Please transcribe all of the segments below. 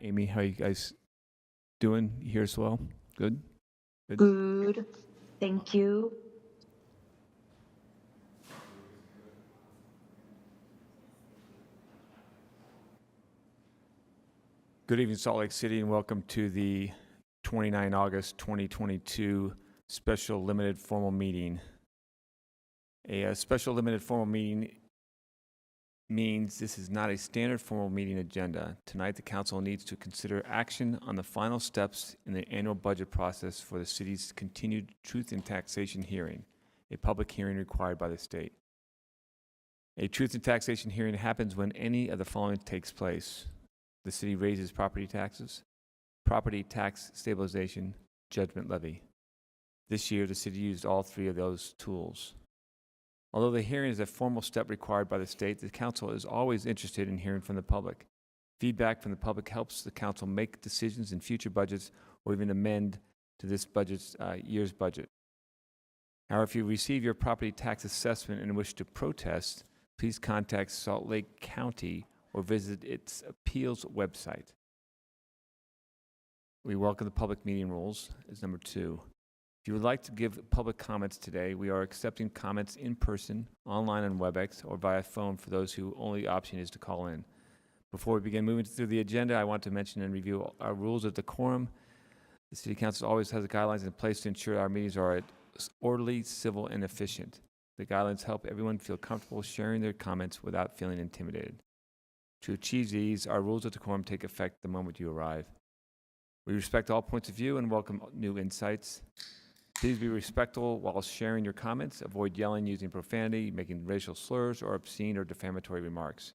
Amy, how you guys doing here as well? Good? Good. Thank you. Good evening, Salt Lake City, and welcome to the 29 August 2022 special limited formal meeting. A special limited formal meeting means this is not a standard formal meeting agenda. Tonight, the council needs to consider action on the final steps in the annual budget process for the city's continued truth in taxation hearing, a public hearing required by the state. A truth in taxation hearing happens when any of the following takes place. The city raises property taxes, property tax stabilization, judgment levy. This year, the city used all three of those tools. Although the hearing is a formal step required by the state, the council is always interested in hearing from the public. Feedback from the public helps the council make decisions in future budgets or even amend to this year's budget. However, if you receive your property tax assessment and wish to protest, please contact Salt Lake County or visit its appeals website. We welcome the public meeting rules as number 2. If you would like to give public comments today, we are accepting comments in person, online on WebEx, or via phone for those who only option is to call in. Before we begin moving through the agenda, I want to mention and review our rules of decorum. The City Council always has guidelines in place to ensure our meetings are orderly, civil, and efficient. The guidelines help everyone feel comfortable sharing their comments without feeling intimidated. To achieve these, our rules of decorum take effect the moment you arrive. We respect all points of view and welcome new insights. Please be respectful while sharing your comments. Avoid yelling, using profanity, making racial slurs, or obscene or defamatory remarks.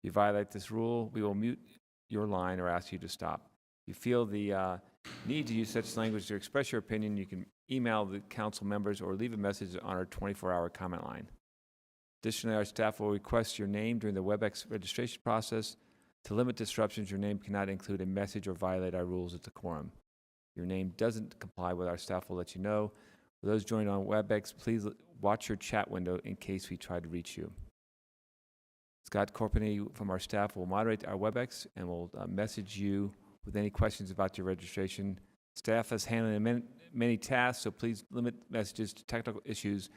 If you violate this rule, we will mute your line or ask you to stop. If you feel the need to use such language to express your opinion, you can email the council members or leave a message on our 24-hour comment line. Additionally, our staff will request your name during the WebEx registration process. To limit disruptions, your name cannot include a message or violate our rules of decorum. If your name doesn't comply with our staff, will let you know. For those joining on WebEx, please watch your chat window in case we try to reach you. Scott Corpany from our staff will moderate our WebEx and will message you with any questions about your registration. Staff is handling many tasks, so please limit messages to technical issues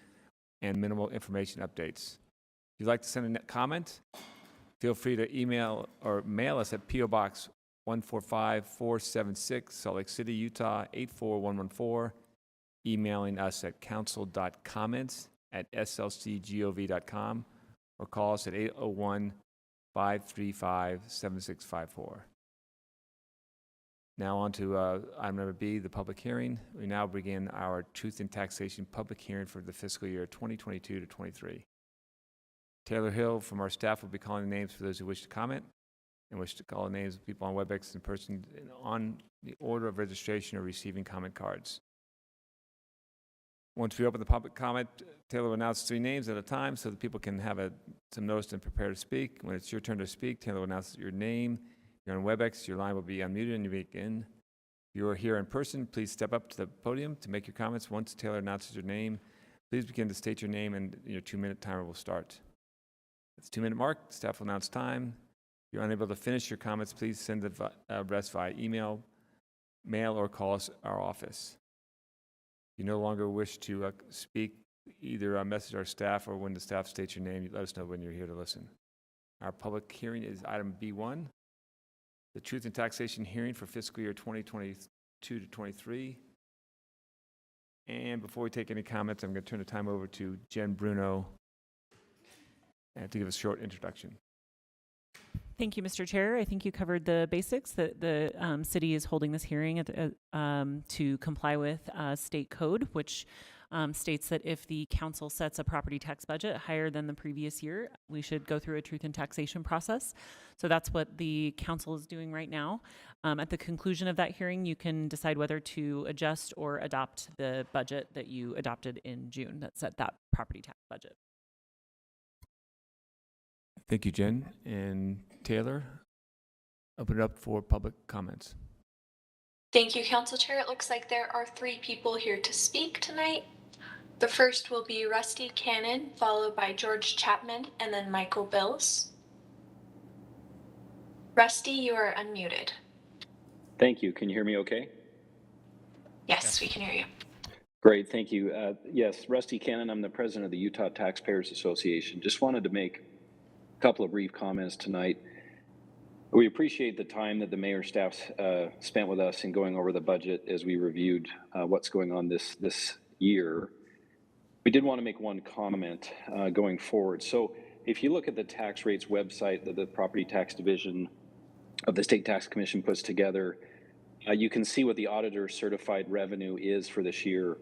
and minimal information updates. If you'd like to send a comment, feel free to email or mail us at P.O. Box 145476, Salt Lake City, Utah 84114, emailing us at council.comments@slcgov.com, or call us at 801-535-7654. Now on to item number B, the public hearing. We now begin our Truth in Taxation public hearing for the fiscal year 2022 to 23. Taylor Hill from our staff will be calling the names for those who wish to comment and wish to call the names of people on WebEx in person on the order of registration or receiving comment cards. Once we open the public comment, Taylor will announce 3 names at a time so that people can have some notice and prepare to speak. When it's your turn to speak, Taylor will announce your name. If you're on WebEx, your line will be unmuted and you begin. If you are here in person, please step up to the podium to make your comments. Once Taylor announces your name, please begin to state your name and your 2-minute timer will start. At the 2-minute mark, staff will announce time. If you're unable to finish your comments, please send the rest via email, mail, or call us our office. If you no longer wish to speak, either message our staff or when the staff states your name, you let us know when you're here to listen. Our public hearing is item B1, the Truth in Taxation hearing for fiscal year 2022 to 23. And before we take any comments, I'm going to turn the time over to Jen Bruno to give a short introduction. Thank you, Mr. Chair. I think you covered the basics that the city is holding this hearing to comply with state code, which states that if the council sets a property tax budget higher than the previous year, we should go through a truth and taxation process. So that's what the council is doing right now. At the conclusion of that hearing, you can decide whether to adjust or adopt the budget that you adopted in June that set that property tax budget. Thank you, Jen. And Taylor, open it up for public comments. Thank you, Council Chair. It looks like there are 3 people here to speak tonight. The first will be Rusty Cannon, followed by George Chapman, and then Michael Bills. Rusty, you are unmuted. Thank you. Can you hear me okay? Yes, we can hear you. Great, thank you. Yes, Rusty Cannon, I'm the president of the Utah Taxpayers Association. Just wanted to make a couple of brief comments tonight. We appreciate the time that the mayor staff spent with us in going over the budget as we reviewed what's going on this year. We did want to make one comment going forward. So if you look at the tax rates website that the property tax division of the State Tax Commission puts together, you can see what the auditor certified revenue is for this year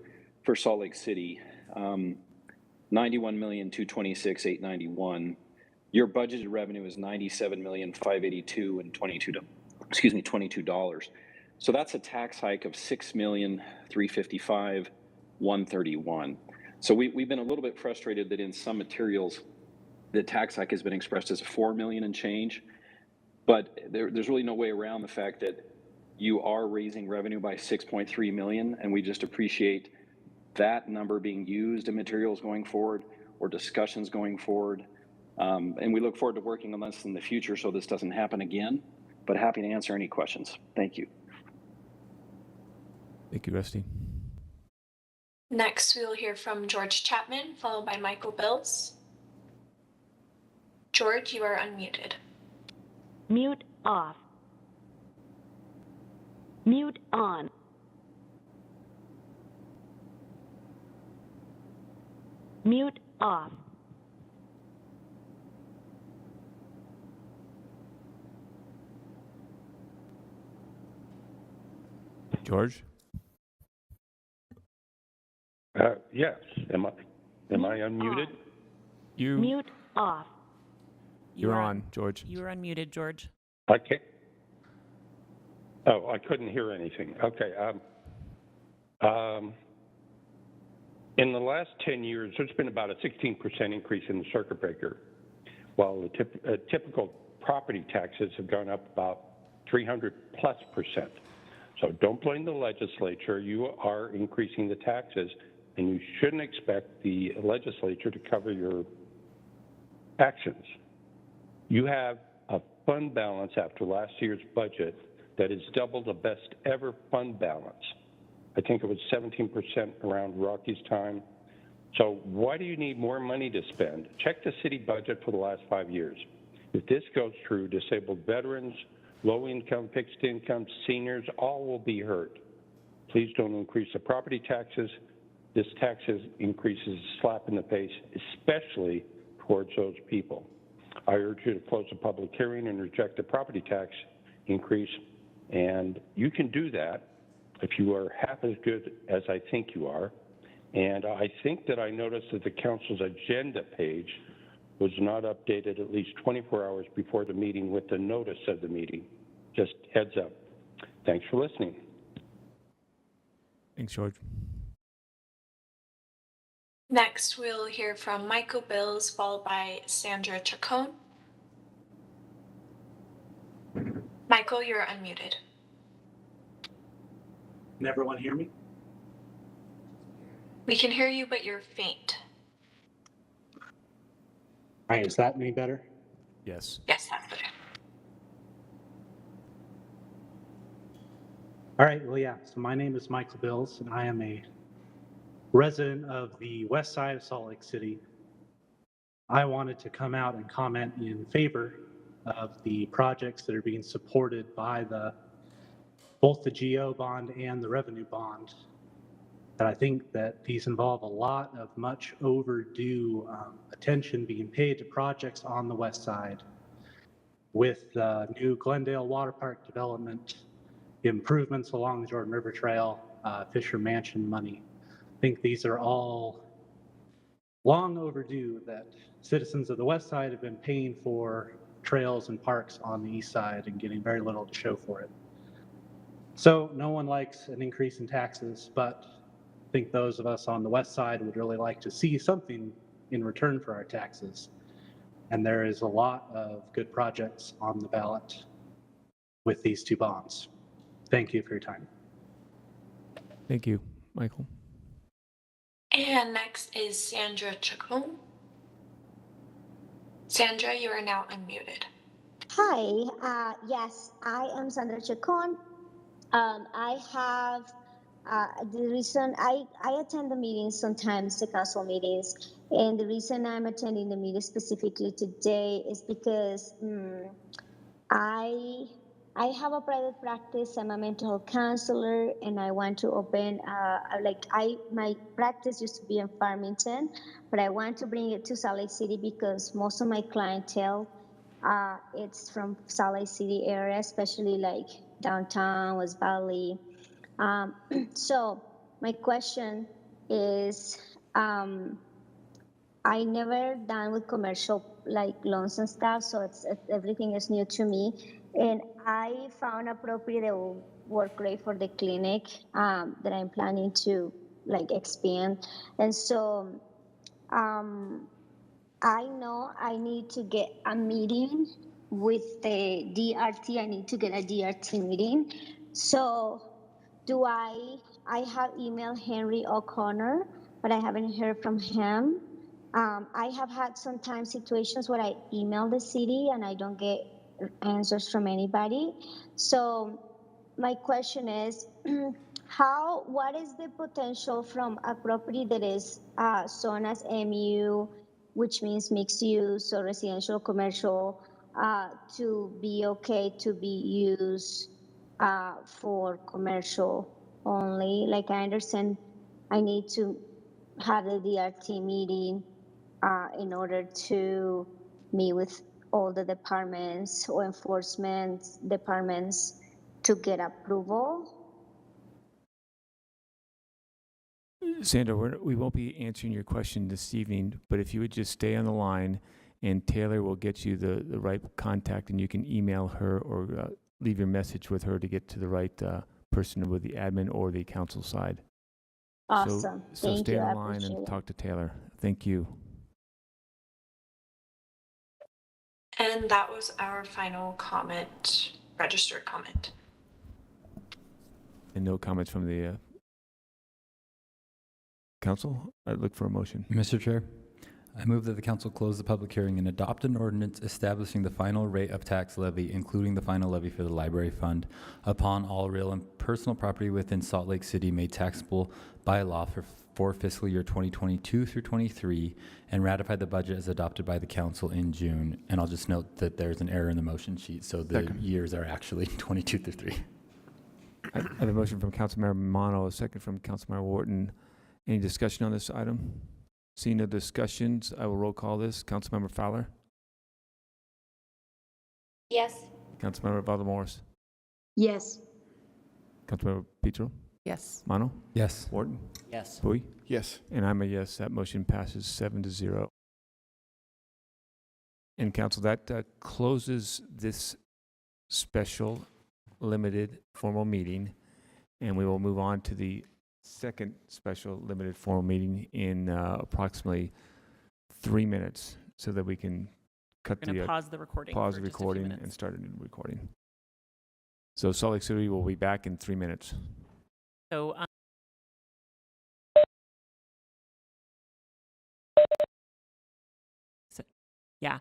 for Salt Lake City, 91,226,891. Your budgeted revenue is 97,582 and $22. So that's a tax hike of 6,355,131. So we've been a little bit frustrated that in some materials the tax hike has been expressed as 4 million and change, but there's really no way around the fact that you are raising revenue by 6.3 million, and we just appreciate that number being used in materials going forward or discussions going forward. And we look forward to working on this in the future so this doesn't happen again, but happy to answer any questions. Thank you. Thank you, Rusty. Next, we will hear from George Chapman, followed by Michael Bills. George, you are unmuted. Mute off. Mute on. Mute off. George? Yes. Am I unmuted? Mute off. You're on, George. You are unmuted, George. I can't. Oh, I couldn't hear anything. Okay. In the last 10 years, there's been about a 16% increase in the circuit breaker, while the typical property taxes have gone up about 300+%. So don't blame the legislature. You are increasing the taxes, and you shouldn't expect the legislature to cover your actions. You have a fund balance after last year's budget that is double the best ever fund balance. I think it was 17% around Rocky's time. So why do you need more money to spend? Check the city budget for the last 5 years. If this goes through, disabled veterans, low income, fixed income, seniors, all will be hurt. Please don't increase the property taxes. This tax increase is a slap in the face, especially towards those people. I urge you to close the public hearing and reject the property tax increase. And you can do that if you are half as good as I think you are. And I think that I noticed that the council's agenda page was not updated at least 24 hours before the meeting with the notice of the meeting. Just heads up. Thanks for listening. Thanks, George. Next, we'll hear from Michael Bills, followed by Sandra Chacon. Michael, you're unmuted. Can everyone hear me? We can hear you, but you're faint. All right, is that any better? Yes. Yes, that's better. All right, well, yeah, so my name is Michael Bills, and I am a resident of the west side of Salt Lake City. I wanted to come out and comment in favor of the projects that are being supported by both the GO bond and the revenue bond. And I think that these involve a lot of much overdue attention being paid to projects on the west side with the new Glendale Water Park development, improvements along the Jordan River Trail, Fisher Mansion money. I think these are all long overdue that citizens of the west side have been paying for trails and parks on the east side and getting very little to show for it. So no one likes an increase in taxes, but I think those of us on the west side would really like to see something in return for our taxes. And there is a lot of good projects on the ballot with these two bonds. Thank you for your time. Thank you, Michael. And next is Sandra Chacon. Sandra, you are now unmuted. Hi, yes, I am Sandra Chacon, I have the reason I attend the meetings sometimes, the council meetings, and the reason I'm attending the meeting specifically today is because I have a private practice. I'm a mental health counselor, and I want to open my practice used to be in Farmington, but I want to bring it to Salt Lake City because most of my clientele it's from Salt Lake City area, especially like downtown, West Valley. So my question is, I never done with commercial like loans and stuff, so everything is new to me. And I found a property that will work great for the clinic that I'm planning to like expand. And so I know I need to get a meeting with the DRT. I need to get a DRT meeting. So I have emailed Henry O'Connor, but I haven't heard from him. I have had sometimes situations where I email the city and I don't get answers from anybody. So my question is, what is the potential from a property that is shown as MU, which means mixed use or residential commercial, to be okay to be used for commercial only? Like I understand I need to have the DRT meeting in order to meet with all the departments or enforcement departments to get approval. Sandra, we won't be answering your question this evening, but if you would just stay on the line, and Taylor will get you the right contact, and you can email her or leave your message with her to get to the right person with the admin or the council side. Awesome. So Thank stay you. on I the line appreciate and it. talk to Taylor. Thank you. And that was our final comment, registered comment. And no comments from the council? I'd look for a motion. Mr. Chair, I move that the council close the public hearing and adopt an ordinance establishing the final rate of tax levy, including the final levy for the library fund, upon all real and personal property within Salt Lake City made taxable by law for fiscal year 2022 through 23, and ratify the budget as adopted by the council in June. And I'll just note that there's an error in the motion sheet, so the years are actually 22 through 3. I have a motion from Councilmember Mono, a second from Councilmember Wharton. Any discussion on this item? Seeing no discussions, I will roll call this. Councilmember Fowler? Yes. Councilmember Valdemorris? Yes. Councilmember Petro? Yes. Mono? Yes. Wharton? Yes. Bowie? Yes. And I'm a yes. That motion passes 7-0. And council, that closes this special limited formal meeting, and we will move on to the second special limited formal meeting in approximately 3 minutes, so that we can cut We're going to pause the recording. pause for the just a few recording minutes. and start a new recording. So Salt Lake City will be back in 3 minutes. So, yeah,